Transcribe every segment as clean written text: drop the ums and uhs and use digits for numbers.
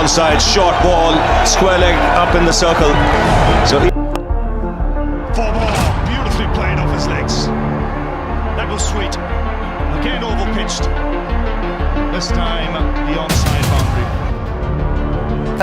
onside, short ball, square leg up in the circle. So he... For more, beautifully played off his legs. That was sweet. Again over-pitched. This time the onside boundary.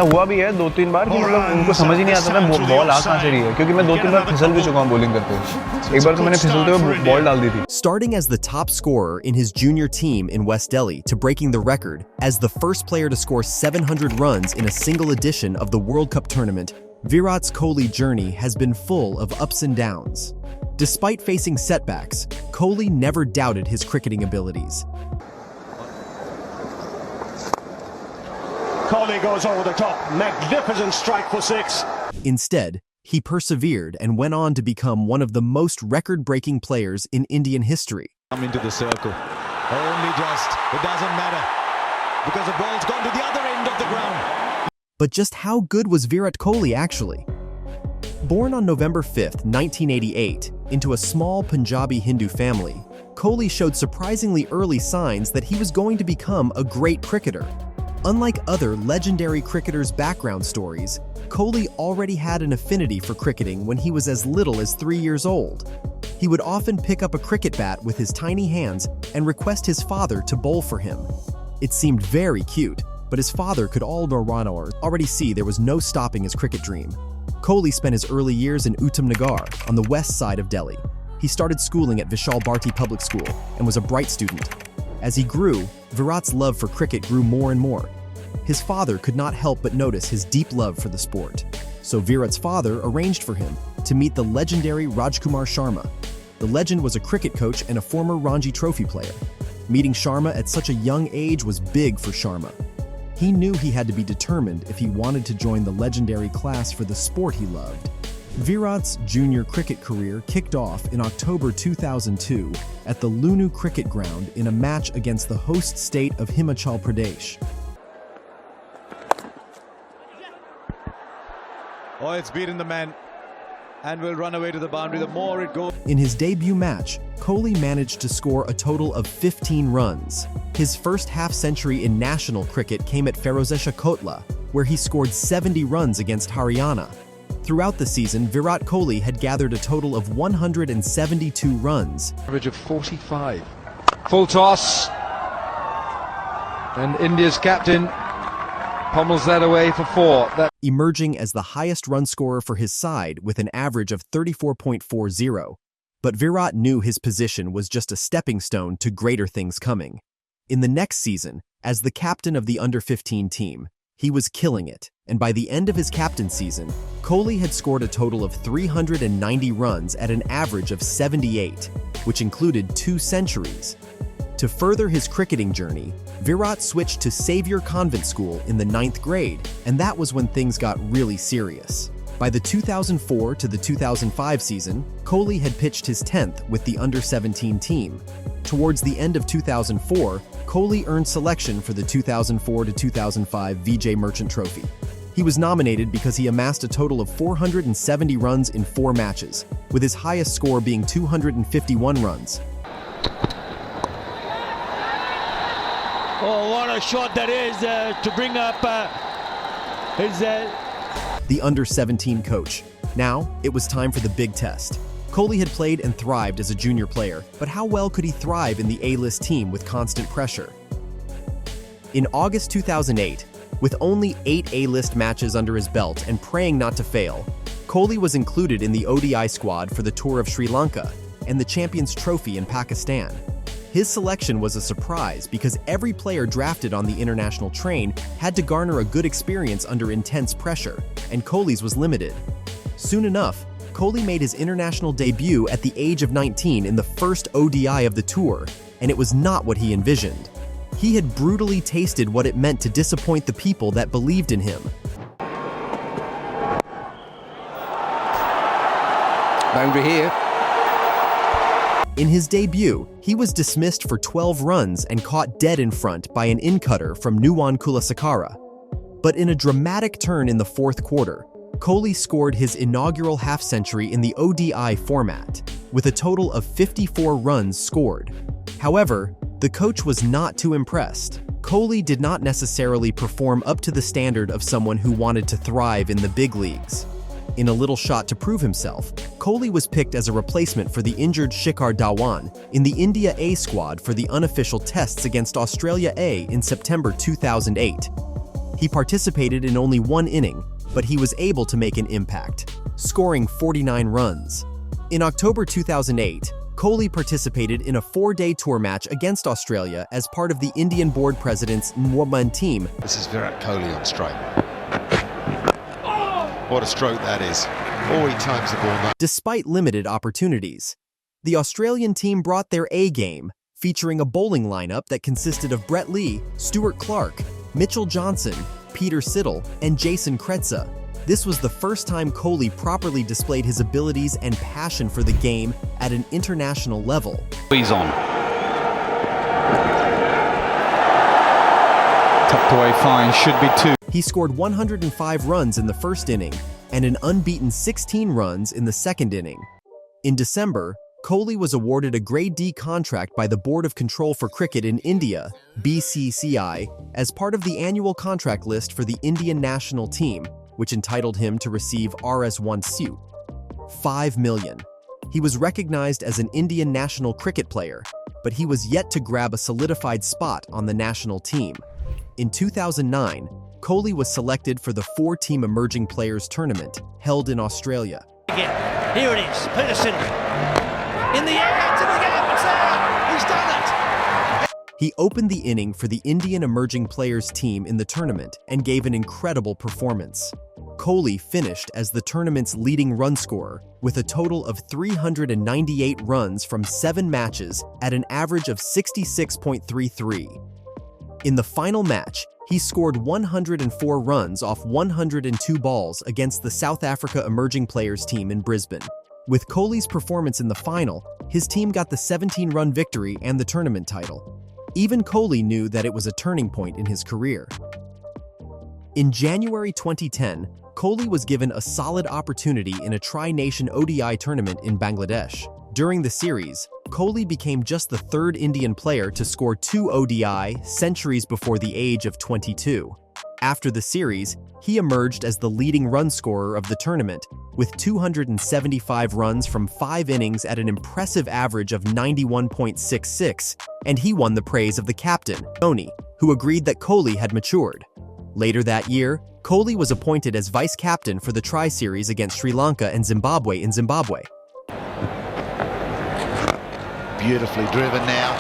हुआ भी है 2-3 बार कि मतलब उनको समझ ही नहीं आता था बॉल आ कहां से रही है क्योंकि मैं 2-3 बार फिसल भी चुका हूं बॉलिंग करते हुए एक बार तो मैंने फिसलते हुए बॉल डाल दी थी. Starting as the top scorer in his junior team in West Delhi to breaking the record as the first player to score 700 runs in a single edition of the World Cup tournament, Virat Kohli's journey has been full of ups and downs. Despite facing setbacks, Kohli never doubted his cricketing abilities. Kohli goes over the top. Magnificent strike for 6. Instead, he persevered and went on to become one of the most record-breaking players in Indian history. Come into the circle. Only just. It doesn't matter. Because the ball's gone to the other end of the ground. But just how good was Virat Kohli actually? Born on November 5, 1988, into a small Punjabi Hindu family, Kohli showed surprisingly early signs that he was going to become a great cricketer. Unlike other legendary cricketers' background stories, Kohli already had an affinity for cricketing when he was as little as 3 years old. He would often pick up a cricket bat with his tiny hands and request his father to bowl for him. It seemed very cute, but his father could already see there was no stopping his cricket dream. Kohli spent his early years in Uttam Nagar, on the west side of Delhi. He started schooling at Vishal Bharti Public School and was a bright student. As he grew, Virat's love for cricket grew more and more. His father could not help but notice his deep love for the sport. So Virat's father arranged for him to meet the legendary Rajkumar Sharma. The legend was a cricket coach and a former Ranji Trophy player. Meeting Sharma at such a young age was big for Sharma. He knew he had to be determined if he wanted to join the legendary class for the sport he loved. Virat's junior cricket career kicked off in October 2002 at the Lunu Cricket Ground in a match against the host state of Himachal Pradesh. Oh, it's beaten the man and will run away to the boundary. The more it goes. In his debut match, Kohli managed to score a total of 15 runs. His first half-century in national cricket came at Ferozeshah Kotla, where he scored 70 runs against Haryana. Throughout the season, Virat Kohli had gathered a total of 172 runs. Average of 45. Full toss. And India's captain pummels that away for 4. Emerging as the highest run scorer for his side with an average of 34.40. But Virat knew his position was just a stepping stone to greater things coming. In the next season, as the captain of the under-15 team, he was killing it, and by the end of his captain season, Kohli had scored a total of 390 runs at an average of 78, which included 2 centuries. To further his cricketing journey, Virat switched to Xavier Convent School in the 9th grade, and that was when things got really serious. By the 2004 to the 2005 season, Kohli had pitched his 10th with the under-17 team. Towards the end of 2004, Kohli earned selection for the 2004 to 2005 Vijay Merchant Trophy. He was nominated because he amassed a total of 470 runs in 4 matches, with his highest score being 251 runs. Oh, what a shot that is to bring up his... The under-17 coach. Now, it was time for the big test. Kohli had played and thrived as a junior player, but how well could he thrive in the A-list team with constant pressure? In August 2008, with only 8 A-list matches under his belt and praying not to fail, Kohli was included in the ODI squad for the Tour of Sri Lanka and the Champions Trophy in Pakistan. His selection was a surprise because every player drafted on the international train had to garner a good experience under intense pressure, and Kohli's was limited. Soon enough, Kohli made his international debut at the age of 19 in the first ODI of the tour, and it was not what he envisioned. He had brutally tasted what it meant to disappoint the people that believed in him. Boundary here. In his debut, he was dismissed for 12 runs and caught dead in front by an in-cutter from Nuwan Kulasakara. But in a dramatic turn in the 4th quarter, Kohli scored his inaugural half-century in the ODI format, with a total of 54 runs scored. However, the coach was not too impressed. Kohli did not necessarily perform up to the standard of someone who wanted to thrive in the big leagues. In a little shot to prove himself, Kohli was picked as a replacement for the injured Shikhar Dhawan in the India A squad for the unofficial tests against Australia A in September 2008. He participated in only one inning, but he was able to make an impact, scoring 49 runs. In October 2008, Kohli participated in a 4-day tour match against Australia as part of the Indian board president's N1 team. This is Virat Kohli on strike. What a stroke that is. Oh, he times the ball now. Despite limited opportunities, the Australian team brought their A game, featuring a bowling lineup that consisted of Brett Lee, Stuart Clark, Mitchell Johnson, Peter Siddle, and Jason Kretza. This was the first time Kohli properly displayed his abilities and passion for the game at an international level. He's on. Tucked away fine, should be 2. He scored 105 runs in the first inning and an unbeaten 16 runs in the second inning. In December, Kohli was awarded a Grade D contract by the Board of Control for Cricket in India, BCCI, as part of the annual contract list for the Indian national team, which entitled him to receive Rs1 suit. $5 million. He was recognized as an Indian national cricket player, but he was yet to grab a solidified spot on the national team. In 2009, Kohli was selected for the 4-team Emerging Players Tournament, held in Australia. Again. Here it is, Peterson. In the air, to the gap, it's out! He's done it! He opened the inning for the Indian Emerging Players team in the tournament and gave an incredible performance. Kohli finished as the tournament's leading run scorer, with a total of 398 runs from 7 matches at an average of 66.33. In the final match, he scored 104 runs off 102 balls against the South Africa Emerging Players team in Brisbane. With Kohli's performance in the final, his team got the 17-run victory and the tournament title. Even Kohli knew that it was a turning point in his career. In January 2010, Kohli was given a solid opportunity in a Tri-Nation ODI tournament in Bangladesh. During the series, Kohli became just the 3rd Indian player to score 2 ODI centuries before the age of 22. After the series, he emerged as the leading run scorer of the tournament, with 275 runs from 5 innings at an impressive average of 91.66, and he won the praise of the captain, Dhoni, who agreed that Kohli had matured. Later that year, Kohli was appointed as vice-captain for the Tri-Series against Sri Lanka and Zimbabwe in Zimbabwe. Beautifully driven now.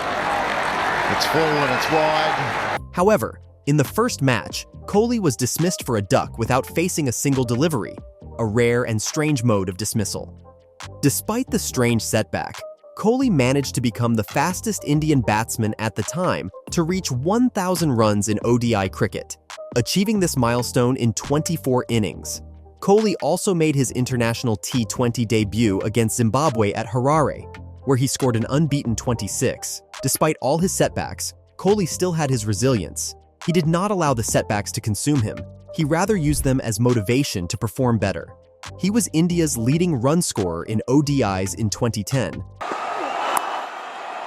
It's full and it's wide. However, in the first match, Kohli was dismissed for a duck without facing a single delivery, a rare and strange mode of dismissal. Despite the strange setback, Kohli managed to become the fastest Indian batsman at the time to reach 1,000 runs in ODI cricket, achieving this milestone in 24 innings. Kohli also made his international T20 debut against Zimbabwe at Harare, where he scored an unbeaten 26. Despite all his setbacks, Kohli still had his resilience. He did not allow the setbacks to consume him. He rather used them as motivation to perform better. He was India's leading run scorer in ODIs in 2010.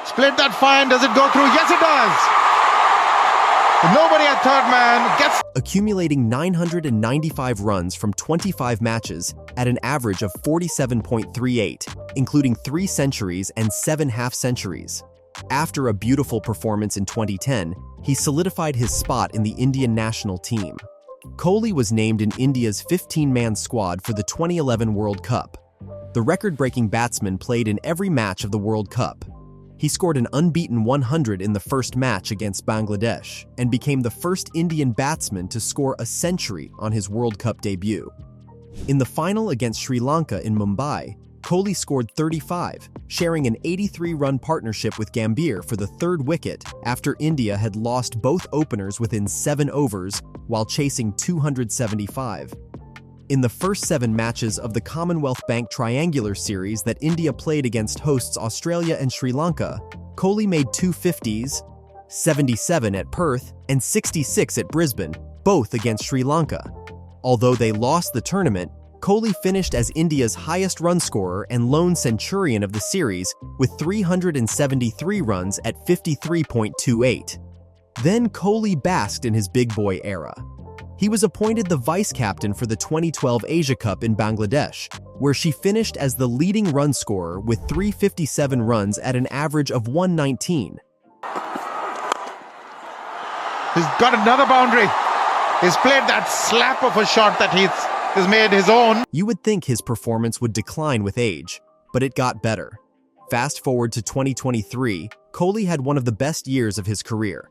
Split that fine, does it go through? Yes, it does! Nobody at third man gets... Accumulating 995 runs from 25 matches at an average of 47.38, including 3 centuries and 7 half-centuries. After a beautiful performance in 2010, he solidified his spot in the Indian national team. Kohli was named in India's 15-man squad for the 2011 World Cup. The record-breaking batsman played in every match of the World Cup. He scored an unbeaten 100 in the first match against Bangladesh and became the first Indian batsman to score a century on his World Cup debut. In the final against Sri Lanka in Mumbai, Kohli scored 35, sharing an 83-run partnership with Gambhir for the 3rd wicket after India had lost both openers within 7 overs while chasing 275. In the first 7 matches of the Commonwealth Bank Triangular Series that India played against hosts Australia and Sri Lanka, Kohli made 2 50s, 77 at Perth and 66 at Brisbane, both against Sri Lanka. Although they lost the tournament, Kohli finished as India's highest run scorer and lone centurion of the series with 373 runs at 53.28. Then Kohli basked in his big boy era. He was appointed the vice-captain for the 2012 Asia Cup in Bangladesh, where she finished as the leading run scorer with 357 runs at an average of 119. He's got another boundary. He's played that slap of a shot that he's made his own. You would think his performance would decline with age, but it got better. Fast forward to 2023, Kohli had one of the best years of his career.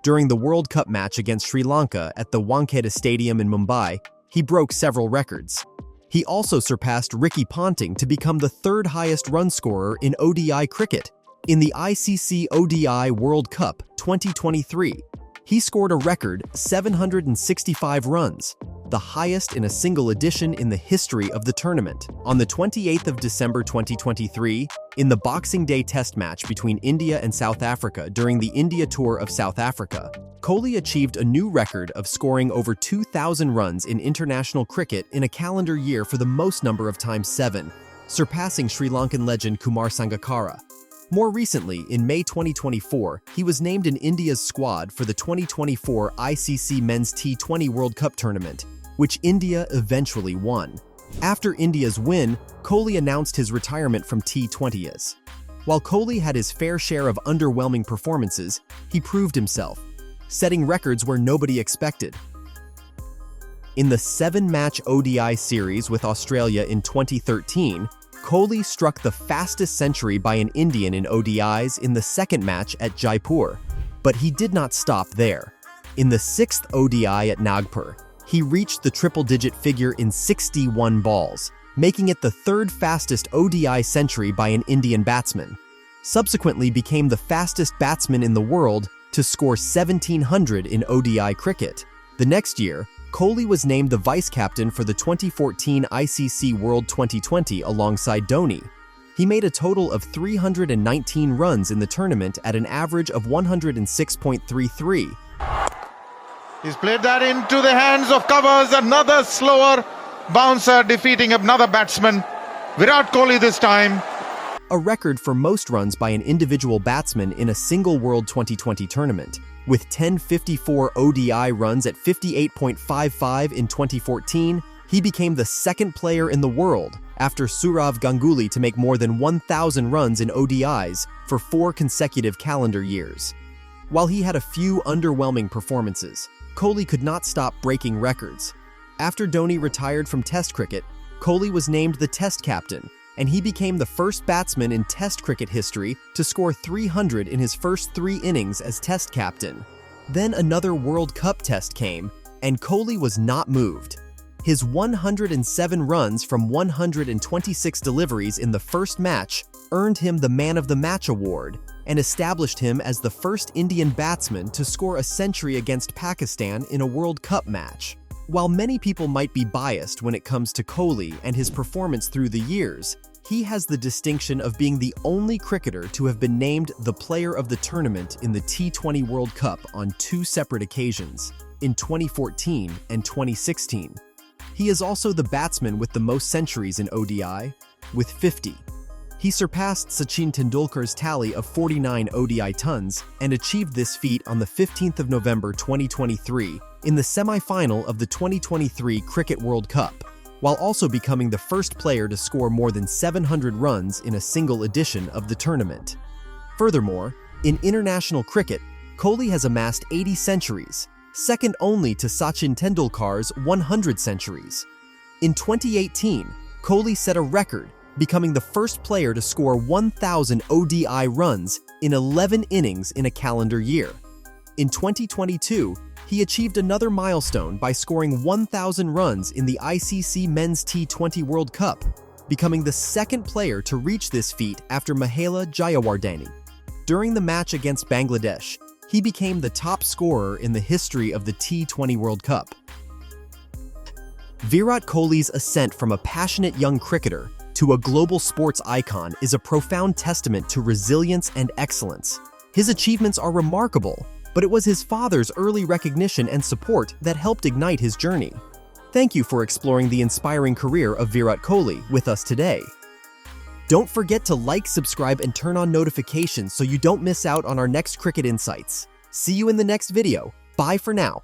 During the World Cup match against Sri Lanka at the Wankhede Stadium in Mumbai, he broke several records. He also surpassed Ricky Ponting to become the third highest run scorer in ODI cricket. In the ICC ODI World Cup 2023, he scored a record 765 runs, the highest in a single edition in the history of the tournament. On the 28th of December 2023, in the Boxing Day Test match between India and South Africa during the India Tour of South Africa, Kohli achieved a new record of scoring over 2,000 runs in international cricket in a calendar year for the most number of times 7, surpassing Sri Lankan legend Kumar Sangakkara. More recently, in May 2024, he was named in India's squad for the 2024 ICC Men's T20 World Cup tournament, which India eventually won. After India's win, Kohli announced his retirement from T20s. While Kohli had his fair share of underwhelming performances, he proved himself, setting records where nobody expected. In the 7-match ODI series with Australia in 2013, Kohli struck the fastest century by an Indian in ODIs in the second match at Jaipur, but he did not stop there. In the 6th ODI at Nagpur, he reached the triple-digit figure in 61 balls, making it the third fastest ODI century by an Indian batsman. Subsequently became the fastest batsman in the world to score 1,700 in ODI cricket. The next year, Kohli was named the vice-captain for the 2014 ICC World 2020 alongside Dhoni. He made a total of 319 runs in the tournament at an average of 106.33. He's played that into the hands of covers. Another slower bouncer defeating another batsman. Virat Kohli this time. A record for most runs by an individual batsman in a single World 2020 tournament. With 1054 ODI runs at 58.55 in 2014, he became the second player in the world after Sourav Ganguly to make more than 1,000 runs in ODIs for 4 consecutive calendar years. While he had a few underwhelming performances, Kohli could not stop breaking records. After Dhoni retired from Test cricket, Kohli was named the Test captain, and he became the first batsman in Test cricket history to score 300 in his first 3 innings as Test captain. Then another World Cup Test came, and Kohli was not moved. His 107 runs from 126 deliveries in the first match earned him the Man of the Match award and established him as the first Indian batsman to score a century against Pakistan in a World Cup match. While many people might be biased when it comes to Kohli and his performance through the years, he has the distinction of being the only cricketer to have been named the player of the tournament in the T20 World Cup on 2 separate occasions, in 2014 and 2016. He is also the batsman with the most centuries in ODI, with 50. He surpassed Sachin Tendulkar's tally of 49 ODI tons and achieved this feat on the 15th of November 2023 in the semi-final of the 2023 Cricket World Cup, while also becoming the first player to score more than 700 runs in a single edition of the tournament. Furthermore, in international cricket, Kohli has amassed 80 centuries, second only to Sachin Tendulkar's 100 centuries. In 2018, Kohli set a record, becoming the first player to score 1,000 ODI runs in 11 innings in a calendar year. In 2022, he achieved another milestone by scoring 1,000 runs in the ICC Men's T20 World Cup, becoming the second player to reach this feat after Mahela Jayawardene. During the match against Bangladesh, he became the top scorer in the history of the T20 World Cup. Virat Kohli's ascent from a passionate young cricketer to a global sports icon is a profound testament to resilience and excellence. His achievements are remarkable, but it was his father's early recognition and support that helped ignite his journey. Thank you for exploring the inspiring career of Virat Kohli with us today. Don't forget to like, subscribe, and turn on notifications so you don't miss out on our next cricket insights. See you in the next video. Bye for now.